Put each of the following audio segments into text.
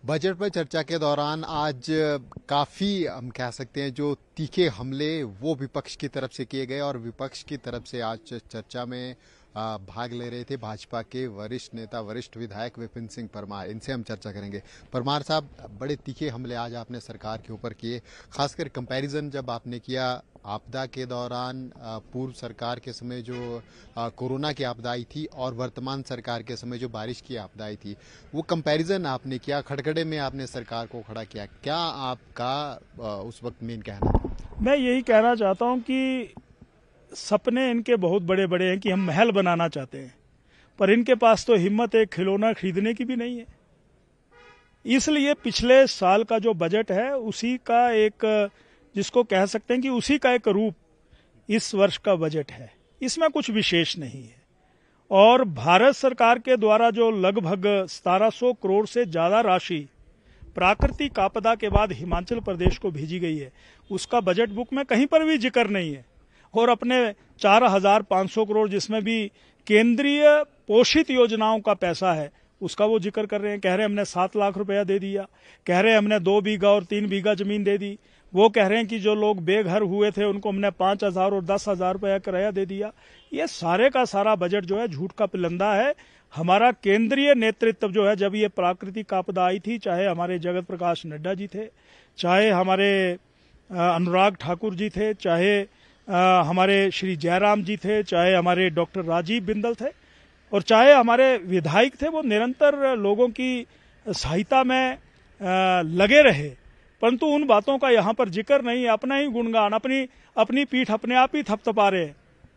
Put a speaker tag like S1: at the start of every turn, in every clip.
S1: Budget पर चर्चा के दौरान आज काफी हम कह सकते हैं जो तीखे हमले वो विपक्ष की तरफ से किए गए और विपक्ष की तरफ से आज चर्चा में भाग ले रहे थे भाजपा के वरिष्ठ नेता वरिष्ठ विधायक विपिन सिंह परमार। इनसे हम चर्चा करेंगे। परमार साहब, बड़े तीखे हमले आज आपने सरकार के ऊपर किए, खासकर कंपैरिजन जब आपने किया आपदा के दौरान पूर्व सरकार के समय जो कोरोना की आपदा आई थी और वर्तमान सरकार के समय जो बारिश की आपदा आई थी, वो कंपैरिजन आपने किया, खड़खड़े में आपने सरकार को खड़ा किया। क्या आपका उस वक्त मेन कहना था?
S2: मैं यही कहना चाहता हूं कि सपने इनके बहुत बड़े बड़े हैं कि हम महल बनाना चाहते हैं, पर इनके पास तो हिम्मत एक खिलौना खरीदने की भी नहीं है। इसलिए पिछले साल का जो बजट है उसी का एक, जिसको कह सकते हैं कि उसी का एक रूप इस वर्ष का बजट है। इसमें कुछ विशेष नहीं है। और भारत सरकार के द्वारा जो लगभग 1700 करोड़ से ज्यादा राशि प्राकृतिक आपदा के बाद हिमाचल प्रदेश को भेजी गई है, उसका बजट बुक में कहीं पर भी जिक्र नहीं है। और अपने 4500 करोड़ जिसमें भी केंद्रीय पोषित योजनाओं का पैसा है उसका वो जिक्र कर रहे हैं। कह रहे हैं हमने 7 लाख रुपया दे दिया, कह रहे हैं हमने 2 बीघा और 3 बीघा जमीन दे दी। वो कह रहे हैं कि जो लोग बेघर हुए थे उनको हमने 5000 और 10,000 रुपया किराया दे दिया। ये सारे का सारा बजट जो है झूठ का पिलंदा है। हमारा केंद्रीय नेतृत्व जो है, जब ये प्राकृतिक आपदा आई थी, चाहे हमारे जगत प्रकाश नड्डा जी थे, चाहे हमारे अनुराग ठाकुर जी थे, चाहे हमारे श्री जयराम जी थे, चाहे हमारे डॉक्टर राजीव बिंदल थे और चाहे हमारे विधायक थे, वो निरंतर लोगों की सहायता में लगे रहे। परंतु उन बातों का यहाँ पर जिक्र नहीं, अपना ही गुणगान, अपनी पीठ अपने आप ही थपथपा रहे हैं।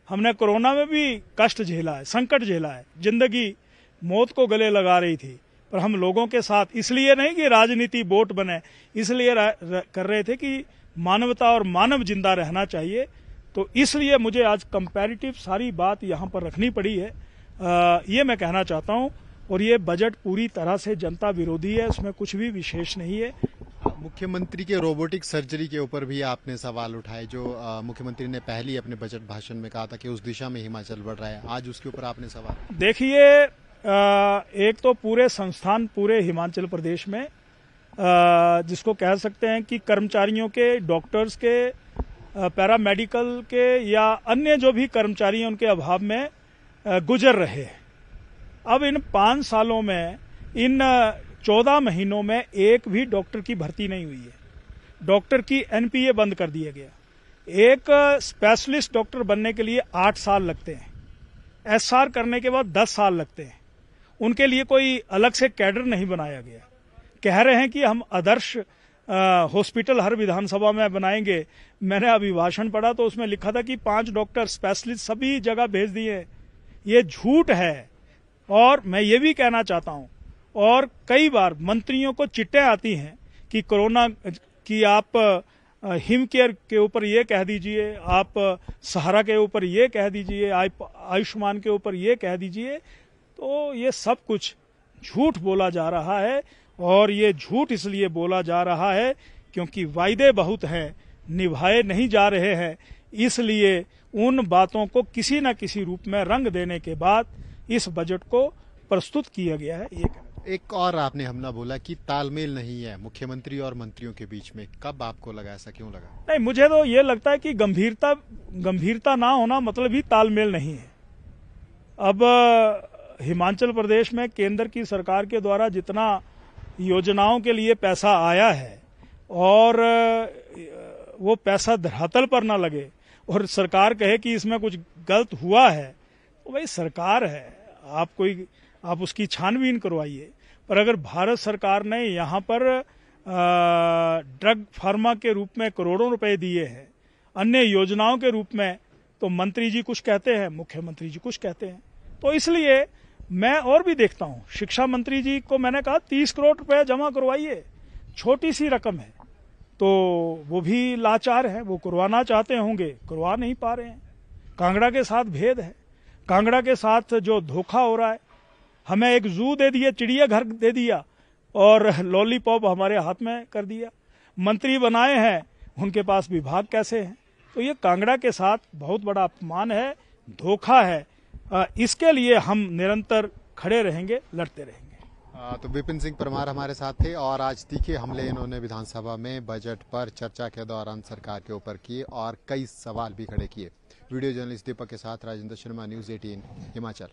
S2: हमने कोरोना में भी कष्ट झेला है, संकट झेला है, जिंदगी मौत को गले लगा रही थी, पर हम लोगों के साथ, इसलिए नहीं कि राजनीति वोट बने, इसलिए कर रहे थे कि मानवता और मानव जिंदा रहना चाहिए। तो इसलिए मुझे आज कंपैरेटिव सारी बात यहाँ पर रखनी पड़ी है। ये मैं कहना चाहता हूँ। और ये बजट पूरी तरह से जनता विरोधी है, उसमें कुछ भी विशेष नहीं है।
S1: मुख्यमंत्री के रोबोटिक सर्जरी के ऊपर भी आपने सवाल उठाए, जो मुख्यमंत्री ने पहले ही अपने बजट भाषण में कहा था कि उस दिशा में हिमाचल बढ़ रहा है। आज उसके ऊपर आपने सवाल।
S2: देखिए, एक तो पूरे संस्थान पूरे हिमाचल प्रदेश में जिसको कह सकते हैं कि कर्मचारियों के, डॉक्टर्स के, पैरामेडिकल के या अन्य जो भी कर्मचारी हैं उनके अभाव में गुजर रहे हैं। अब इन 5 सालों में, इन 14 महीनों में एक भी डॉक्टर की भर्ती नहीं हुई है। डॉक्टर की एनपीए बंद कर दिया गया। एक स्पेशलिस्ट डॉक्टर बनने के लिए 8 साल लगते हैं, एसआर करने के बाद 10 साल लगते हैं। उनके लिए कोई अलग से कैडर नहीं बनाया गया। कह रहे हैं कि हम आदर्श हॉस्पिटल हर विधानसभा में बनाएंगे। मैंने अभिभाषण पढ़ा तो उसमें लिखा था कि 5 डॉक्टर स्पेशलिस्ट सभी जगह भेज दिए। ये झूठ है। और मैं ये भी कहना चाहता हूं, और कई बार मंत्रियों को चिट्ठें आती हैं कि कोरोना की आप हिम केयर के ऊपर ये कह दीजिए, आप सहारा के ऊपर ये कह दीजिए, आयुष्मान के ऊपर ये कह दीजिए। तो ये सब कुछ झूठ बोला जा रहा है। और ये झूठ इसलिए बोला जा रहा है क्योंकि वायदे बहुत हैं, निभाए नहीं जा रहे हैं। इसलिए उन बातों को किसी न किसी रूप में रंग देने के बाद इस बजट को प्रस्तुत किया गया है।
S1: एक और आपने हमला बोला कि तालमेल नहीं है मुख्यमंत्री और मंत्रियों के बीच में। कब आपको लगा, ऐसा क्यों लगा?
S2: नहीं, मुझे तो ये लगता है कि गंभीरता ना होना मतलब ही तालमेल नहीं है। अब हिमाचल प्रदेश में केंद्र की सरकार के द्वारा जितना योजनाओं के लिए पैसा आया है और वो पैसा धरातल पर ना लगे और सरकार कहे कि इसमें कुछ गलत हुआ है, तो भाई सरकार है, आप उसकी छानबीन करवाइए। पर अगर भारत सरकार ने यहाँ पर ड्रग फार्मा के रूप में करोड़ों रुपए दिए हैं, अन्य योजनाओं के रूप में, तो मंत्री जी कुछ कहते हैं, मुख्यमंत्री जी कुछ कहते हैं। तो इसलिए मैं और भी देखता हूं, शिक्षा मंत्री जी को मैंने कहा 30 करोड़ रुपए जमा करवाइए, छोटी सी रकम है। तो वो भी लाचार है, वो करवाना चाहते होंगे, करवा नहीं पा रहे हैं। कांगड़ा के साथ भेद है, कांगड़ा के साथ जो धोखा हो रहा है, हमें एक जू दे दिया, चिड़ियाघर दे दिया और लॉलीपॉप हमारे हाथ में कर दिया। मंत्री बनाए हैं, उनके पास विभाग कैसे हैं? तो ये कांगड़ा के साथ बहुत बड़ा अपमान है, धोखा है। इसके लिए हम निरंतर खड़े रहेंगे, लड़ते रहेंगे।
S1: तो विपिन सिंह परमार हमारे साथ थे और आज तीखे हमले इन्होंने विधानसभा में बजट पर चर्चा के दौरान सरकार के ऊपर किए और कई सवाल भी खड़े किए। वीडियो जर्नलिस्ट दीपक के साथ राजेंद्र शर्मा, न्यूज़ 18 हिमाचल।